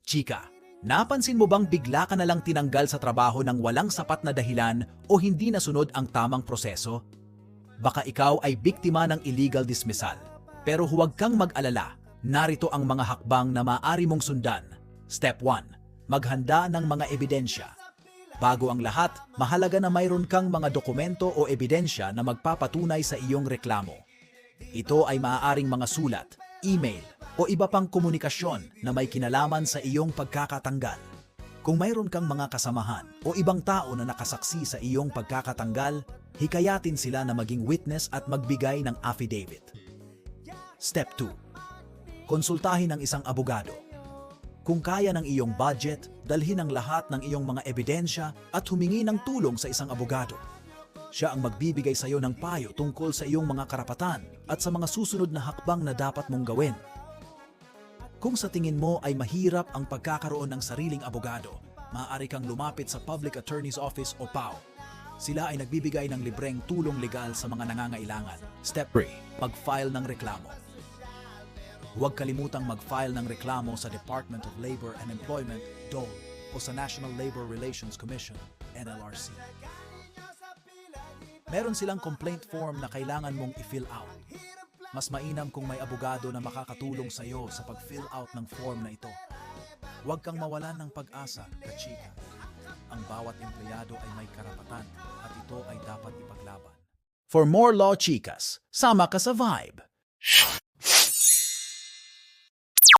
Chika, napansin mo bang bigla ka na lang tinanggal sa trabaho ng walang sapat na dahilan o hindi nasunod ang tamang proseso? Baka ikaw ay biktima ng illegal dismissal. Pero huwag kang mag-alala, narito ang mga hakbang na maaari mong sundan. Step 1. Maghanda ng mga ebidensya. Bago ang lahat, mahalaga na mayroon kang mga dokumento o ebidensya na magpapatunay sa iyong reklamo. Ito ay maaaring mga sulat, email, o iba pang komunikasyon na may kinalaman sa iyong pagkakatanggal. Kung mayroon kang mga kasamahan o ibang tao na nakasaksi sa iyong pagkakatanggal, hikayatin sila na maging witness at magbigay ng affidavit. Step 2. Konsultahin ang isang abogado. Kung kaya ng iyong budget, dalhin ang lahat ng iyong mga ebidensya at humingi ng tulong sa isang abogado. Siya ang magbibigay sa iyo ng payo tungkol sa iyong mga karapatan at sa mga susunod na hakbang na dapat mong gawin. Kung sa tingin mo ay mahirap ang pagkakaroon ng sariling abogado, maaari kang lumapit sa Public Attorney's Office o PAO. Sila ay nagbibigay ng libreng tulong legal sa mga nangangailangan. Step 3. Mag-file ng reklamo. Huwag kalimutang mag-file ng reklamo sa Department of Labor and Employment, DOLE, o sa National Labor Relations Commission, NLRC. Meron silang complaint form na kailangan mong i-fill out. Mas mainam kung may abogado na makakatulong sa iyo sa pag-fill out ng form na ito. Huwag kang mawalan ng pag-asa, kachika. Ang bawat empleyado ay may karapatan at ito ay dapat ipaglaban. For more law chikas, sama ka sa Vibe.